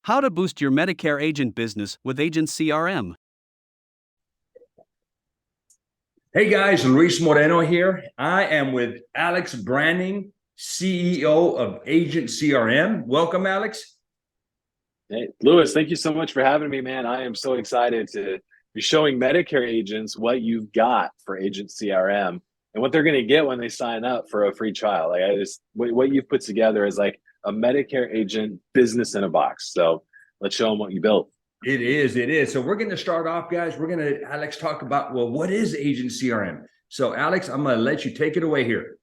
How to boost your Medicare agent business with Agent CRM. Hey guys, Luis Moreno here. I am with Alex Branding, CEO of Agent CRM. Welcome, Alex. Hey, Louis, thank you so much for having me, man. I am so excited to be showing Medicare agents what you've got for Agent CRM and what they're going to get when they sign up for a free trial. What you've put together is like a Medicare agent business in a box. So let's show them what you built. It is. So we're going to start off, guys. We're going to, Alex, talk about, well, what is Agent CRM? So Alex, I'm going to let you take it away here.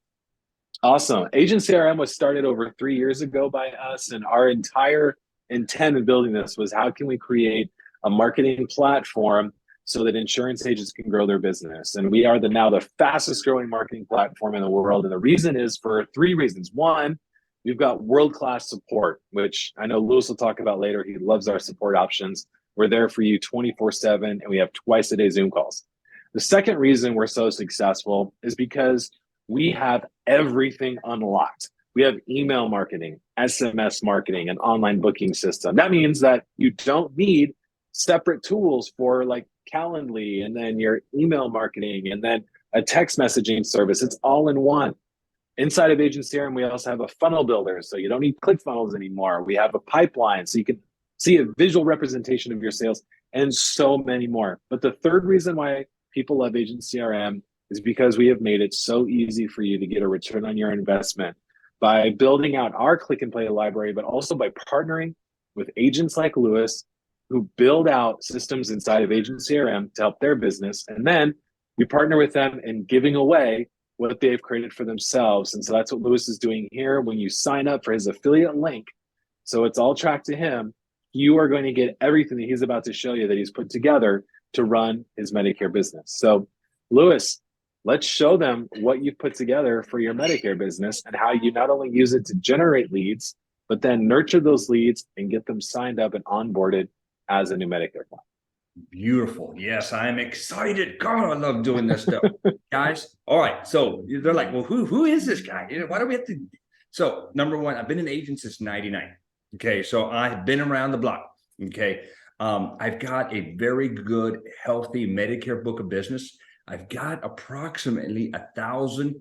Awesome. Agent CRM was started over 3 years ago by us, and our entire intent in building this was how can we create a marketing platform so that insurance agents can grow their business. And we are now the fastest growing marketing platform in the world. And the reason is for 3 reasons. One, we've got world-class support, which I know Lewis will talk about later. He loves our support options. We're there for you 24/7, and we have twice a day Zoom calls. The second reason we're so successful is because we have everything unlocked. We have email marketing, SMS marketing, an online booking system. That means that you don't need separate tools for like Calendly and then your email marketing and then a text messaging service. It's all in one. Inside of Agent CRM, we also have a funnel builder, so you don't need ClickFunnels anymore. We have a pipeline, so you can see a visual representation of your sales and so many more. But the third reason why people love Agent CRM is because we have made it so easy for you to get a return on your investment by building out our click and play library, but also by partnering with agents like Lewis who build out systems inside of Agent CRM to help their business. And then we partner with them in giving away what they've created for themselves. And so that's what Lewis is doing here. When you sign up for his affiliate link, so it's all tracked to him, you are going to get everything that he's about to show you that he's put together to run his Medicare business. So Lewis, let's show them what you've put together for your Medicare business and how you not only use it to generate leads, but then nurture those leads and get them signed up and onboarded as a new Medicare client. Beautiful. Yes, I'm excited. God, I love doing this stuff. Guys, all right. So they're like, well, who is this guy? Why do we have to? So number one, I've been an agent since 99. Okay. So I've been around the block. Okay. I've got a very good, healthy Medicare book of business. I've got approximately 1,000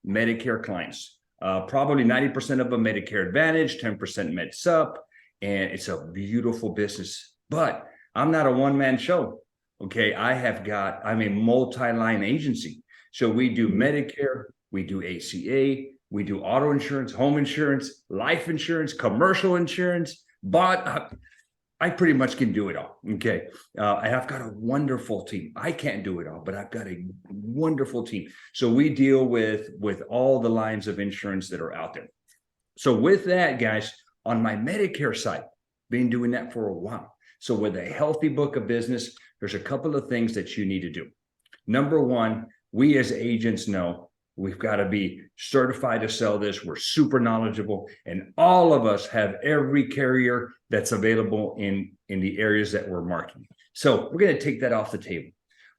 Medicare clients, probably 90% of them Medicare Advantage, 10% Med Sup, and it's a beautiful business. But I'm not a one-man show. Okay, I'm a multi-line agency. So we do Medicare, we do ACA, we do auto insurance, home insurance, life insurance, commercial insurance, but I pretty much can do it all. Okay. I've got a wonderful team. I can't do it all, but I've got a wonderful team. So we deal with all the lines of insurance that are out there. So with that, guys, on my Medicare side, been doing that for a while. So with a healthy book of business, there's a couple of things that you need to do. Number one, we as agents know we've got to be certified to sell this. We're super knowledgeable, and all of us have every carrier that's available in the areas that we're marketing. So we're going to take that off the table.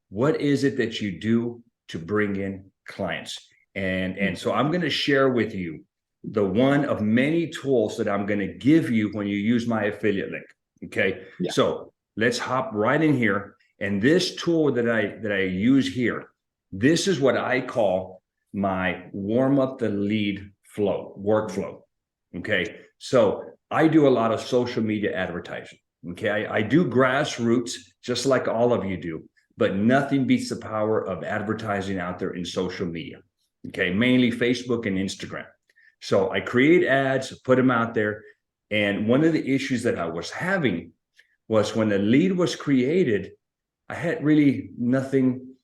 What is it that you do to bring in clients? And so I'm going to share with you the one of many tools that I'm going to give you when you use my affiliate link. Okay. Yeah. So let's hop right in here. And this tool that I use here, this is what I call my warm up the lead flow workflow. Okay. So I do a lot of social media advertising. Okay. I do grassroots just like all of you do, but nothing beats the power of advertising out there in social media. Okay. Mainly Facebook and Instagram. So I create ads, put them out there. And one of the issues that I was having was when the lead was created, I had really nothing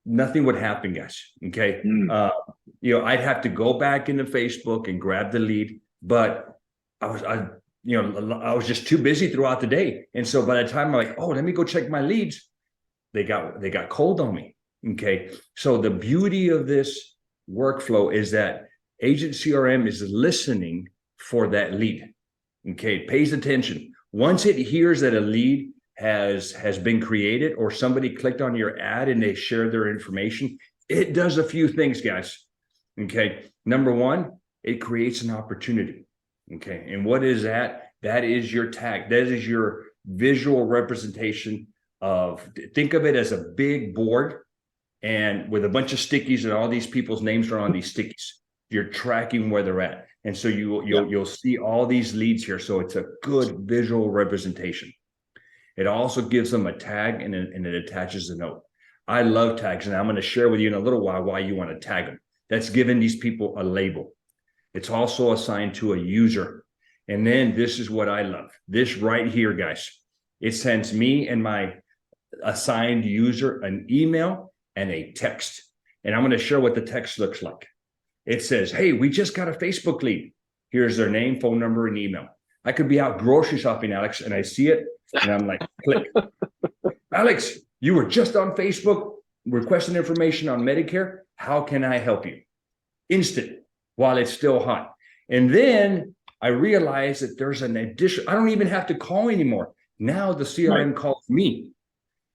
would happen, guys. Okay. I'd have to go back into Facebook and grab the lead, but I was just too busy throughout the day. And so by the time I'm like, oh, let me go check my leads, they got cold on me. Okay. So the beauty of this workflow is that Agent CRM is listening for that lead. Okay, it pays attention. Once it hears that a lead has been created or somebody clicked on your ad and they share their information, it does a few things, guys. Okay, number one, it creates an opportunity. Okay, and what is that? That is your tag. That is your visual representation of, think of it as a big board and with a bunch of stickies, and all these people's names are on these stickies. You're tracking where they're at. And so you'll see all these leads here. So it's a good visual representation. It also gives them a tag, and it attaches a note. I love tags, and I'm going to share with you in a little while why you want to tag them. That's giving these people a label. It's also assigned to a user. And then this is what I love. This right here, guys. It sends me and my assigned user an email and a text. And I'm going to share what the text looks like. It says, hey, we just got a Facebook lead. Here's their name, phone number, and email. I could be out grocery shopping, Alex, and I see it, and I'm like, click. Alex, you were just on Facebook requesting information on Medicare. How can I help you? Instant, while it's still hot. And then I realize that there's an addition. I don't even have to call anymore. Now the CRM calls me,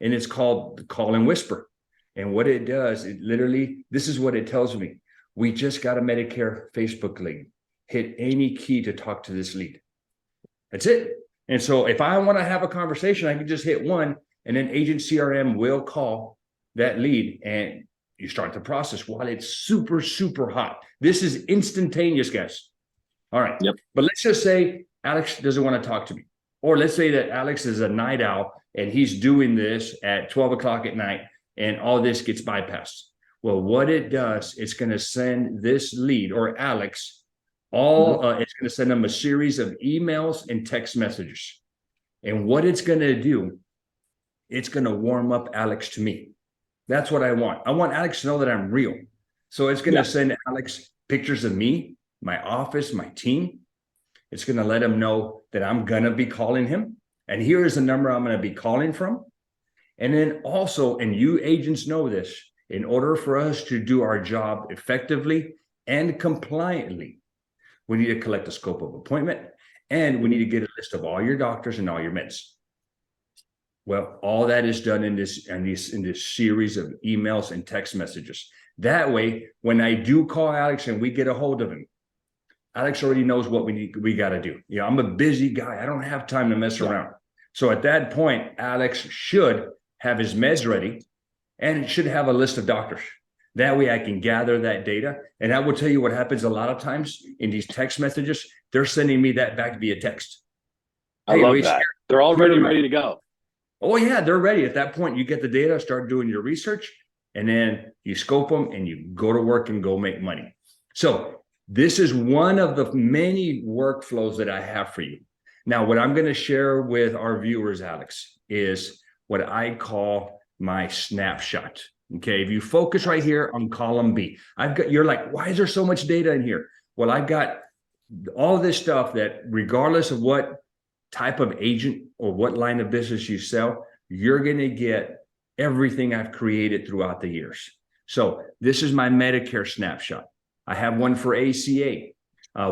and it's called the Call and Whisper. And what it does, it literally, this is what it tells me. We just got a Medicare Facebook lead. Hit any key to talk to this lead. That's it. And so if I want to have a conversation, I can just hit one, and then Agent CRM will call that lead, and you start the process while it's super, super hot. This is instantaneous, guys. All right. Yep. But let's just say Alex doesn't want to talk to me. Or let's say that Alex is a night owl and he's doing this at 12 o'clock at night, and all this gets bypassed. Well, what it does, it's going to send this lead, or Alex, it's going to send them a series of emails and text messages. And what it's going to do, it's going to warm up Alex to me. That's what I want. I want Alex to know that I'm real. So it's going to send Alex pictures of me, my office, my team. It's going to let him know that I'm going to be calling him. And here is the number I'm going to be calling from. And then also, and you agents know this, in order for us to do our job effectively and compliantly, we need to collect a scope of appointment, and we need to get a list of all your doctors and all your meds. Well, all that is done in this series of emails and text messages. That way, when I do call Alex and we get a hold of him, Alex already knows what we got to do. You know, I'm a busy guy. I don't have time to mess around. So at that point, Alex should have his meds ready, and it should have a list of doctors. That way I can gather that data. And I will tell you what happens a lot of times in these text messages. They're sending me that back via text. I love that. They're already ready to go. Oh, yeah, they're ready. At that point, you get the data, start doing your research, and then you scope them and you go to work and go make money. So this is one of the many workflows that I have for you. Now, what I'm going to share with our viewers, Alex, is what I call my snapshot. Okay, if you focus right here on column B, you're like, why is there so much data in here? Well, I've got all this stuff that regardless of what type of agent or what line of business you sell, you're going to get everything I've created throughout the years. So this is my Medicare snapshot. I have one for ACA.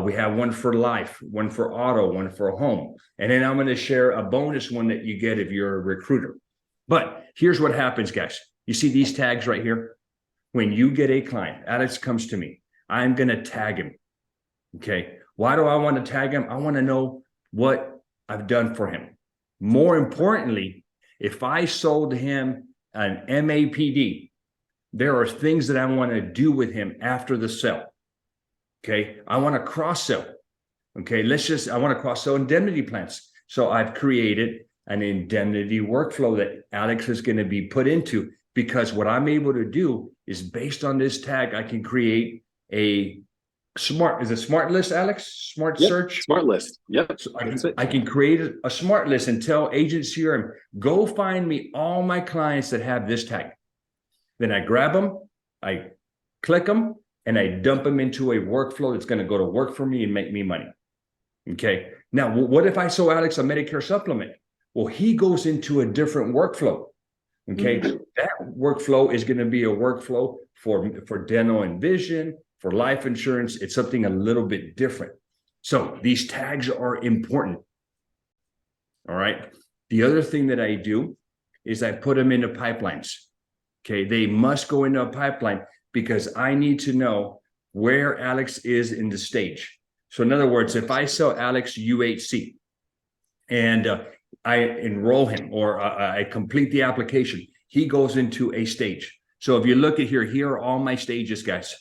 We have one for life, one for auto, one for home. And then I'm going to share a bonus one that you get if you're a recruiter. But here's what happens, guys. You see these tags right here? When you get a client, Alex comes to me, I'm going to tag him. Okay. Why do I want to tag him? I want to know what I've done for him. More importantly, if I sold him an MAPD, there are things that I want to do with him after the sale. Okay. I want to cross sell. Okay. I want to cross sell indemnity plans. So I've created an indemnity workflow that Alex is going to be put into, because what I'm able to do is based on this tag, I can create a smart list, Alex? Smart search? Smart list. Yep. So I can create a smart list and tell Agent CRM, go find me all my clients that have this tag. Then I grab them, I click them, and I dump them into a workflow that's going to go to work for me and make me money. Okay. Now, what if I sold Alex a Medicare supplement? Well, he goes into a different workflow. Okay. That workflow is going to be a workflow for dental and vision, for life insurance. It's something a little bit different. So these tags are important. All right. The other thing that I do is I put them into pipelines. Okay. They must go into a pipeline because I need to know where Alex is in the stage. So in other words, if I sell Alex UHC, and I enroll him, or I complete the application. He goes into a stage. So if you look at here are all my stages, guys.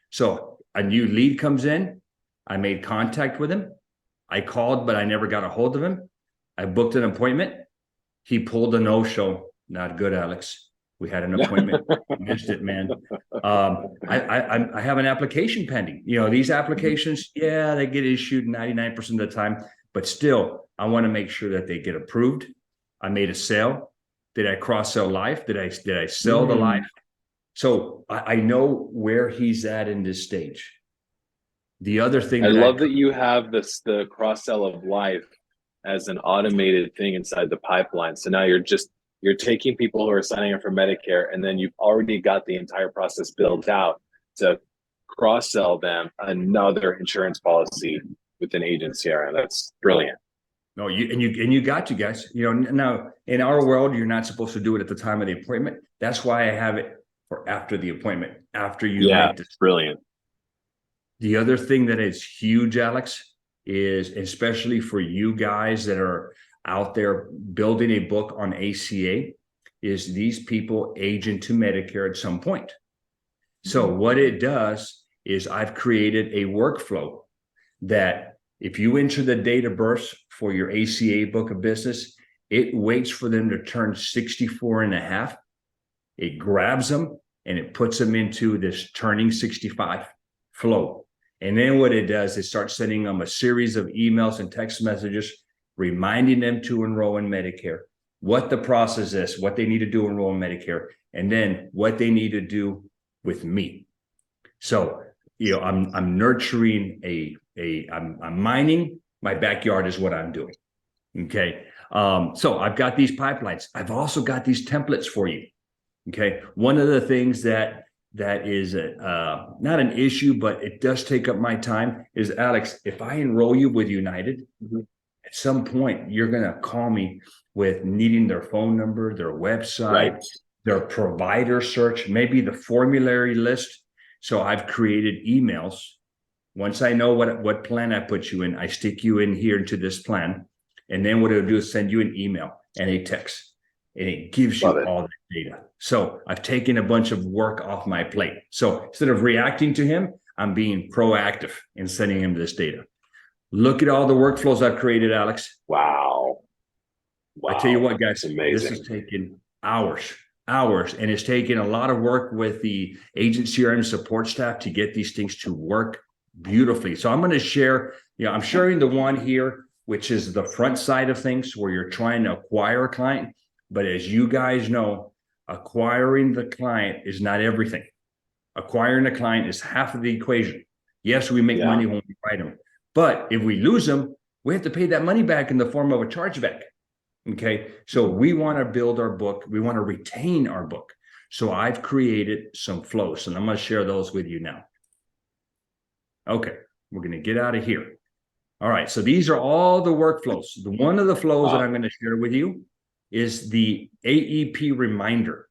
So a new lead comes in. I made contact with him. I called, but I never got a hold of him. I booked an appointment. He pulled a no-show. Not good, Alex. We had an appointment. Missed it, man. I have an application pending. You know, these applications, yeah, they get issued 99% of the time, but still, I want to make sure that they get approved. I made a sale. Did I cross-sell life? Did I sell the life? So I know where he's at in this stage. The other thing I love that you have the cross-sell of life as an automated thing inside the pipeline. So now you're taking people who are signing up for Medicare, and then you've already got the entire process built out to cross-sell them another insurance policy with an agent CRM. That's brilliant. No, you got you guys. You know, now in our world, you're not supposed to do it at the time of the appointment. That's why I have it for after the appointment, after you make this. Brilliant. The other thing that is huge, Alex, is especially for you guys that are out there building a book on ACA, is these people age into Medicare at some point. So what it does is I've created a workflow that if you enter the date of birth for your ACA book of business, it waits for them to turn 64 and a half. It grabs them and it puts them into this turning 65 flow. And then what it does is start sending them a series of emails and text messages, reminding them to enroll in Medicare, what the process is, what they need to do to enroll in Medicare, and then what they need to do with me. So, you know, I'm nurturing I'm mining my backyard is what I'm doing. Okay. So I've got these pipelines. I've also got these templates for you. Okay. One of the things that is not an issue, but it does take up my time is, Alex, if I enroll you with United, at some point you're going to call me with needing their phone number, their website, their provider search, maybe the formulary list. So I've created emails. Once I know what plan I put you in, I stick you in here into this plan. And then what it'll do is send you an email and a text, and it gives you all the data. So I've taken a bunch of work off my plate. So instead of reacting to him, I'm being proactive in sending him this data. Look at all the workflows I've created, Alex. Wow. I tell you what, guys, this has taken hours, and it's taken a lot of work with the agent CRM support staff to get these things to work beautifully. So I'm going to share, I'm sharing the one here, which is the front side of things where you're trying to acquire a client. But as you guys know, acquiring the client is not everything. Acquiring a client is half of the equation. Yes, we make money when we write them, but if we lose them, we have to pay that money back in the form of a chargeback. Okay. So we want to build our book. We want to retain our book. So I've created some flows, and I'm going to share those with you now. Okay. We're going to get out of here. All right. So these are all the workflows. One of the flows that I'm going to share with you is the AEP reminder.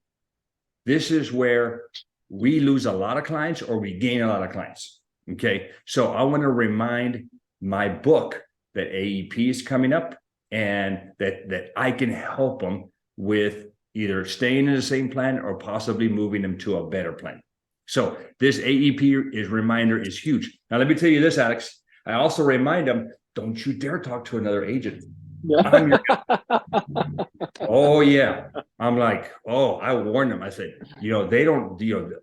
This is where we lose a lot of clients or we gain a lot of clients. Okay. So I want to remind my book that AEP is coming up, and that I can help them with either staying in the same plan or possibly moving them to a better plan. So this AEP reminder is huge. Now, let me tell you this, Alex. I also remind them, don't you dare talk to another agent. I'm your oh, yeah. I'm like, I warned them. I said, they don't,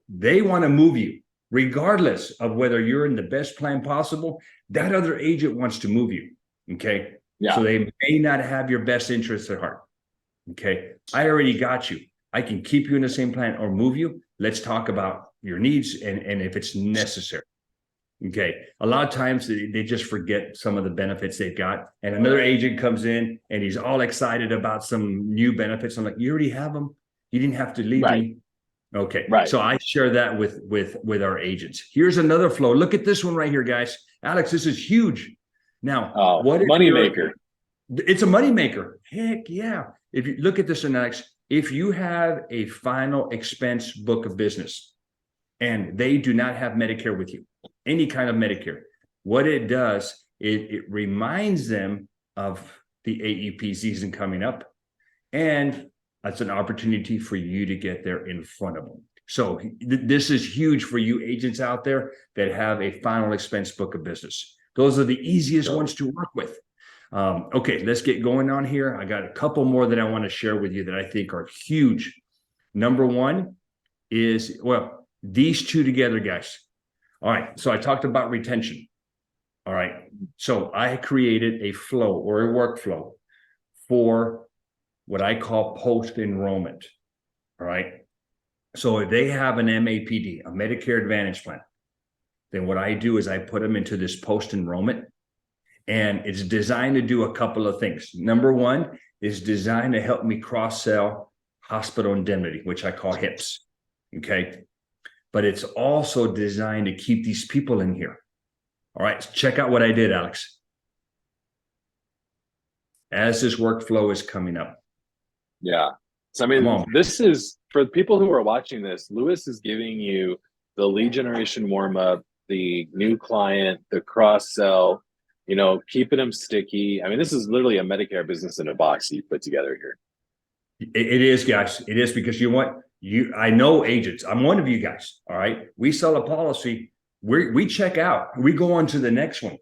they want to move you regardless of whether you're in the best plan possible. That other agent wants to move you. Okay. Yeah. So they may not have your best interests at heart. Okay. I already got you. I can keep you in the same plan or move you. Let's talk about your needs and if it's necessary. Okay. A lot of times they just forget some of the benefits they've got. And another agent comes in and he's all excited about some new benefits. I'm like, you already have them. You didn't have to leave me. Okay. Right. So I share that with our agents. Here's another flow. Look at this one right here, guys. Alex, this is huge. Now, what is money maker? It's a money maker. Heck yeah. If you look at this, Alex, if you have a final expense book of business and they do not have Medicare with you, any kind of Medicare, what it does is it reminds them of the AEP season coming up. And that's an opportunity for you to get there in front of them. So this is huge for you agents out there that have a final expense book of business. Those are the easiest ones to work with. Okay, let's get going on here. I got a couple more that I want to share with you that I think are huge. Number one is, well, these two together, guys. All right, so I talked about retention. All right, so I created a flow or a workflow for what I call post-enrollment. All right, so if they have an MAPD, a Medicare Advantage plan, then what I do is I put them into this post-enrollment, and it's designed to do a couple of things. Number one is designed to help me cross-sell hospital indemnity, which I call HIPS, okay? But it's also designed to keep these people in here. All right, check out what I did, Alex. As this workflow is coming up. Yeah. So, I mean, this is, for people who are watching this, Lewis is giving you the lead generation warm-up, the new client, the cross-sell, you know, keeping them sticky. I mean, this is literally a Medicare business in a box you put together here. It is, guys. It is, because I know agents. I'm one of you guys. All right. We sell a policy. We check out. We go on to the next one.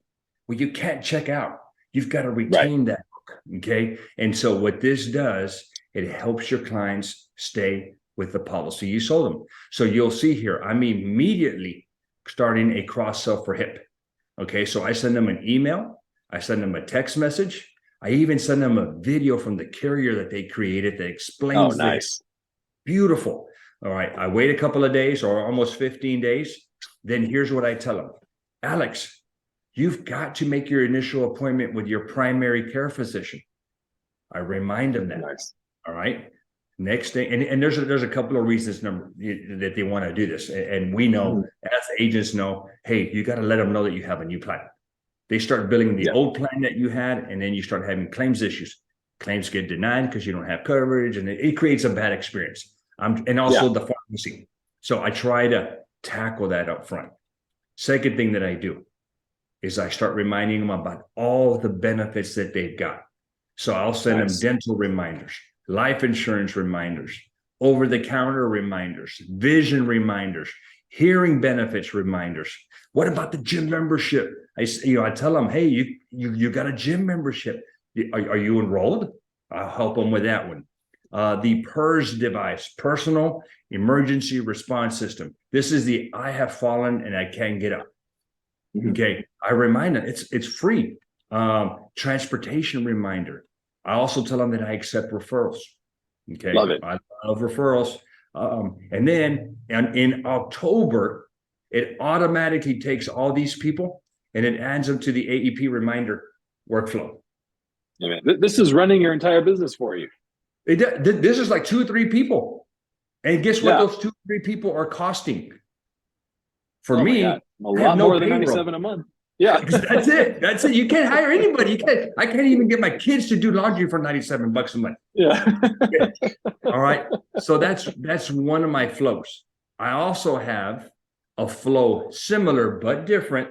Well, you can't check out. You've got to retain that book. Okay. And so what this does, it helps your clients stay with the policy you sold them. So you'll see here, I'm immediately starting a cross-sell for HIP. Okay. So I send them an email. I send them a text message. I even send them a video from the carrier that they created that explains. Oh, nice. Beautiful. All right. I wait a couple of days or almost 15 days. Then here's what I tell them. Alex, you've got to make your initial appointment with your primary care physician. I remind them that. Nice. All right. Next day. And there's a couple of reasons that they want to do this. And we know, as agents know, hey, you got to let them know that you have a new plan. They start billing the old plan that you had, and then you start having claims issues. Claims get denied because you don't have coverage, and it creates a bad experience. And also the pharmacy. So I try to tackle that up front. Second thing that I do is I start reminding them about all the benefits that they've got. So I'll send them dental reminders, life insurance reminders, over-the-counter reminders, vision reminders, hearing benefits reminders. What about the gym membership? I tell them, hey, you got a gym membership. Are you enrolled? I'll help them with that one. The PERS device, personal emergency response system. This is the I have fallen and I can't get up. Okay, I remind them it's free. Transportation reminder. I also tell them that I accept referrals. Okay, love it. I love referrals. And then in October, it automatically takes all these people and it adds them to the AEP reminder workflow. I mean, this is running your entire business for you. This is like 2 or 3 people. And guess what those 2 or 3 people are costing? For me, a lot more than $97 a month. Yeah. That's it. That's it. You can't hire anybody. I can't even get my kids to do laundry for $97 a month. Yeah. All right. So that's one of my flows. I also have a flow similar but different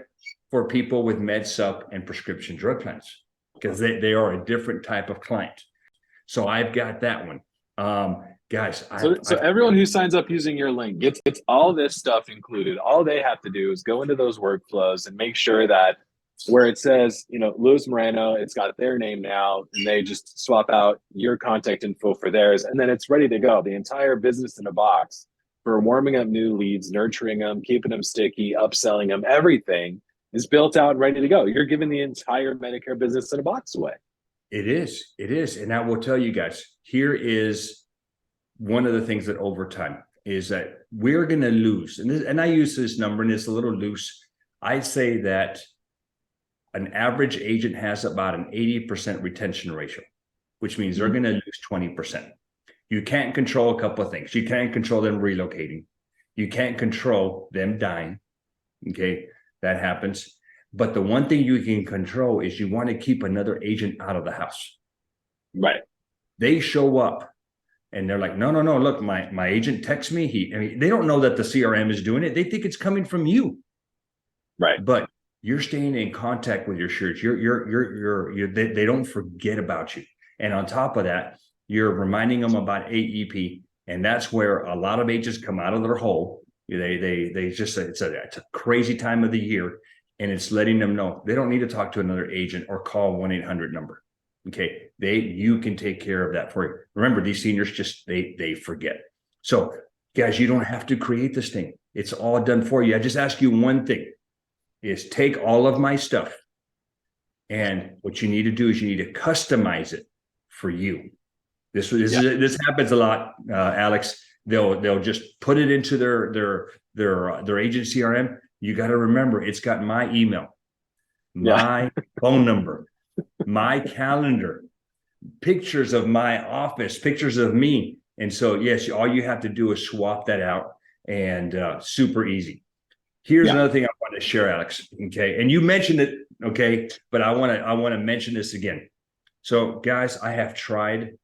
for people with med sup and prescription drug plans, because they are a different type of client. So I've got that one. Guys, so everyone who signs up using your link gets all this stuff included. All they have to do is go into those workflows and make sure that where it says, Luis Moreno, it's got their name now, and they just swap out your contact info for theirs, and then it's ready to go. The entire business in a box for warming up new leads, nurturing them, keeping them sticky, upselling them, everything is built out and ready to go. You're giving the entire Medicare business in a box away. It is. And I will tell you guys, here is one of the things that over time is that we're going to lose. And I use this number, and it's a little loose. I say that an average agent has about an 80% retention ratio, which means they're going to lose 20%. You can't control a couple of things. You can't control them relocating. You can't control them dying. Okay, that happens. But the one thing you can control is you want to keep another agent out of the house. Right. They show up and they're like, no, look, my agent texts me. They don't know that the CRM is doing it. They think it's coming from you. Right. But you're staying in contact with your shirts. They don't forget about you. And on top of that, you're reminding them about AEP. And that's where a lot of agents come out of their hole. They just say it's a crazy time of the year, and it's letting them know they don't need to talk to another agent or call 1-800 number. Okay, you can take care of that for you. Remember, these seniors just they forget. So, guys, you don't have to create this thing. It's all done for you. I just ask you one thing: is take all of my stuff, and what you need to do is you need to customize it for you. This happens a lot, Alex. They'll just put it into their agent CRM. You got to remember, it's got my email, my phone number, my calendar, pictures of my office, pictures of me. And so, yes, all you have to do is swap that out, and super easy. Here's another thing I want to share, Alex. Okay, and you mentioned it. Okay, but I want to mention this again. So, guys, I have tried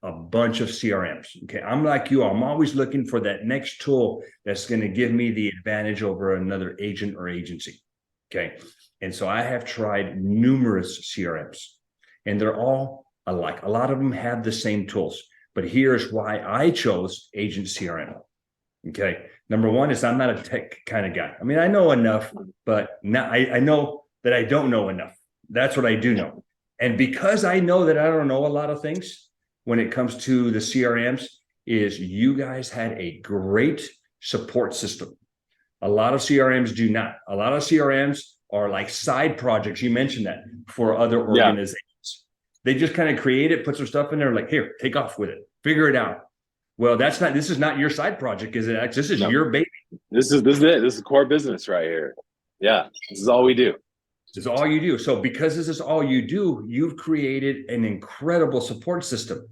a bunch of CRMs. Okay, I'm like you. I'm always looking for that next tool that's going to give me the advantage over another agent or agency. Okay, and so I have tried numerous CRMs, and they're all alike. A lot of them have the same tools, but here's why I chose Agent CRM. Okay, number one is I'm not a tech kind of guy. I mean, I know enough, but now I know that I don't know enough. That's what I do know. And because I know that I don't know a lot of things when it comes to the CRMs, is you guys had a great support system. A lot of CRMs do not. A lot of CRMs are like side projects. You mentioned that for other organizations. They just kind of create it, put some stuff in there, like, here, take off with it, figure it out. Well, this is not your side project, is it? This is your baby. This is it. This is core business right here. Yeah, this is all we do. This is all you do. So because this is all you do, you've created an incredible support system.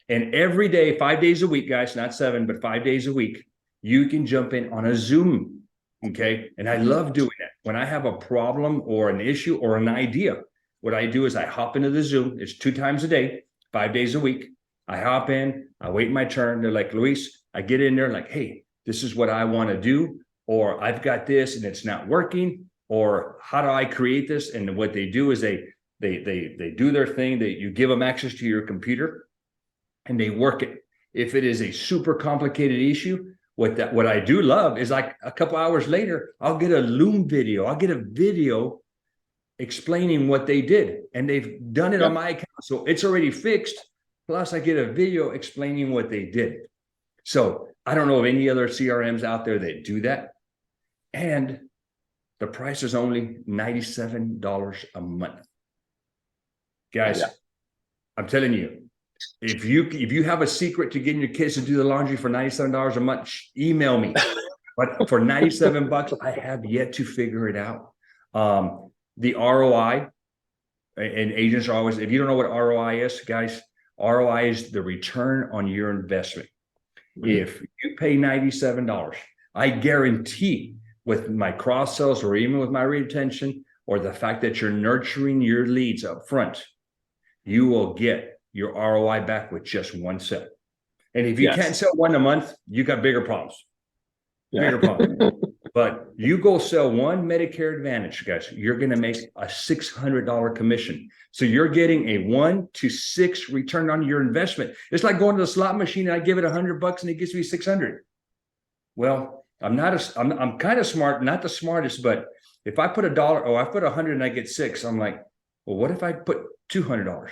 And every day, 5 days a week, guys, not 7, but 5 days a week, you can jump in on a Zoom. Okay. And I love doing that. When I have a problem or an issue or an idea, what I do is I hop into the Zoom. It's 2 times a day, 5 days a week. I hop in, I wait my turn. They're like, Luis, I get in there like, hey, this is what I want to do, or I've got this and it's not working, or how do I create this? And what they do is they do their thing. You give them access to your computer and they work it. If it is a super complicated issue, what I do love is, like, a couple hours later, I'll get a Loom video. I'll get a video explaining what they did, and they've done it on my account. So it's already fixed. Plus I get a video explaining what they did. So I don't know of any other CRMs out there that do that. And the price is only $97 a month. Guys, I'm telling you, if you have a secret to getting your kids to do the laundry for $97 a month, email me. But for $97, I have yet to figure it out. The ROI, and agents are always, if you don't know what ROI is, guys, ROI is the return on your investment. If you pay $97, I guarantee, with my cross sells or even with my retention, or the fact that you're nurturing your leads up front, you will get your ROI back with just one sale. And if you can't sell one a month, you got bigger problems. Bigger problems. But you go sell one Medicare Advantage, guys, you're going to make a $600 commission. So you're getting a 1 to 6 return on your investment. It's like going to the slot machine and I give it $100 and it gives me 600. Well, I'm kind of smart, not the smartest, but if I put $1, I put 100 and I get 6, I'm like, well, what if I put $200?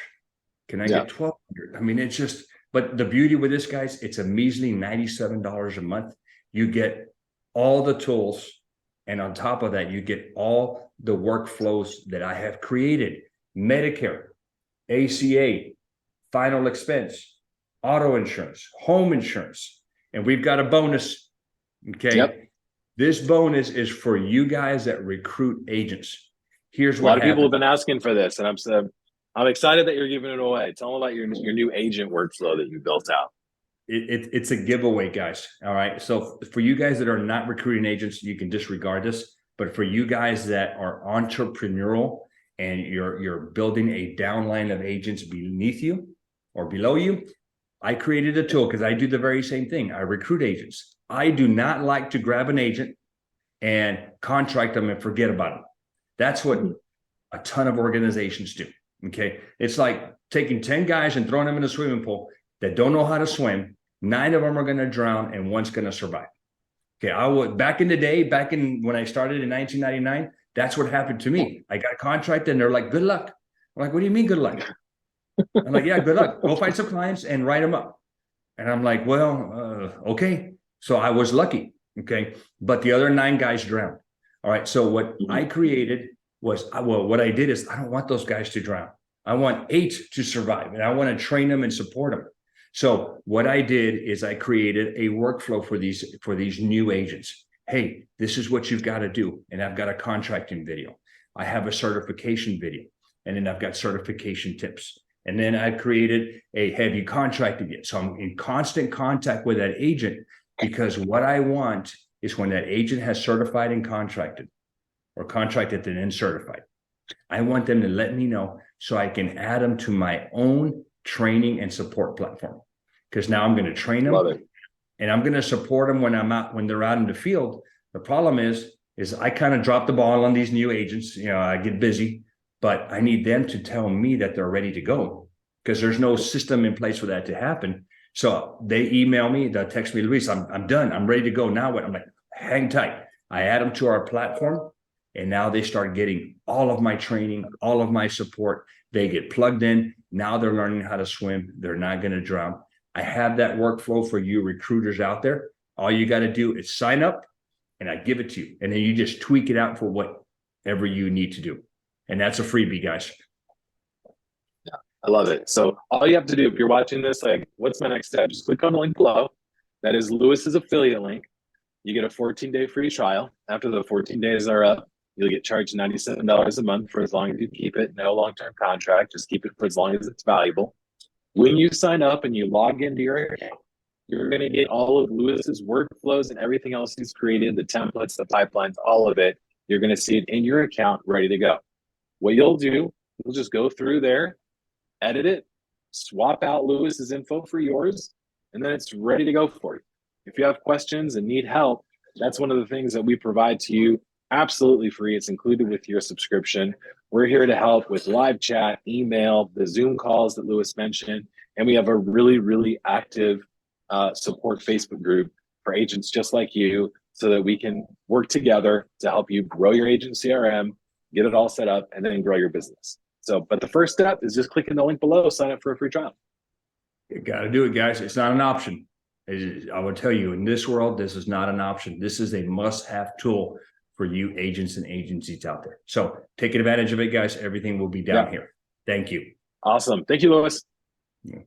Can I get 1,200? I mean, it's just, but the beauty with this, guys, it's a measly $97 a month. You get all the tools, and on top of that, you get all the workflows that I have created: Medicare, ACA, final expense, auto insurance, home insurance, and we've got a bonus. Okay, this bonus is for you guys that recruit agents. Here's what a lot of people have been asking for this, and I'm excited that you're giving it away. Tell them about your new agent workflow that you built out. It's a giveaway, guys. All right. So for you guys that are not recruiting agents, you can disregard this. But for you guys that are entrepreneurial and you're building a downline of agents beneath you or below you, I created a tool because I do the very same thing. I recruit agents. I do not like to grab an agent and contract them and forget about them. That's what a ton of organizations do. Okay. It's like taking 10 guys and throwing them in a swimming pool that don't know how to swim. 9 of them are going to drown and one's going to survive. Okay. I would back in the day, back in when I started in 1999, that's what happened to me. I got contracted and they're like, good luck. I'm like, what do you mean good luck? I'm like, yeah, good luck. Go find some clients and write them up. And I'm like, well, okay. So I was lucky. Okay. But the other 9 guys drowned. All right. So what I created was, well, what I did is I don't want those guys to drown. I want 8 to survive, and I want to train them and support them. So what I did is I created a workflow for these new agents. Hey, this is what you've got to do. And I've got a contracting video. I have a certification video, and then I've got certification tips. And then I created a have you contracted yet? So I'm in constant contact with that agent, because what I want is when that agent has certified and contracted, or contracted and then certified, I want them to let me know so I can add them to my own training and support platform. Because now I'm going to train them and I'm going to support them when they're out in the field. The problem is I kind of drop the ball on these new agents. You know, I get busy, but I need them to tell me that they're ready to go, because there's no system in place for that to happen. So they email me, they'll text me, Luis, I'm done. I'm ready to go. Now what? I'm like, hang tight. I add them to our platform. And now they start getting all of my training, all of my support. They get plugged in. Now they're learning how to swim. They're not going to drown. I have that workflow for you recruiters out there. All you got to do is sign up and I give it to you. And then you just tweak it out for whatever you need to do. And that's a freebie, guys. Yeah, I love it. So all you have to do, if you're watching this, like, what's my next step? Just click on the link below. That is Luis's affiliate link. You get a 14-day free trial. After the 14 days are up, you'll get charged $97 a month for as long as you keep it. No long-term contract. Just keep it for as long as it's valuable. When you sign up and you log into your account, you're going to get all of Luis's workflows and everything else he's created, the templates, the pipelines, all of it. You're going to see it in your account ready to go. What you'll do, you'll just go through there, edit it, swap out Luis's info for yours, and then it's ready to go for you. If you have questions and need help, that's one of the things that we provide to you absolutely free. It's included with your subscription. We're here to help with live chat, email, the Zoom calls that Luis mentioned, and we have a really, really active support Facebook group for agents just like you, so that we can work together to help you grow your agent CRM, get it all set up, and then grow your business. So, but the first step is just clicking the link below, sign up for a free trial. You got to do it, guys. It's not an option. I will tell you, in this world, this is not an option. This is a must-have tool for you agents and agencies out there. So take advantage of it, guys. Everything will be down here. Thank you. Awesome. Thank you, Luis. Yeah.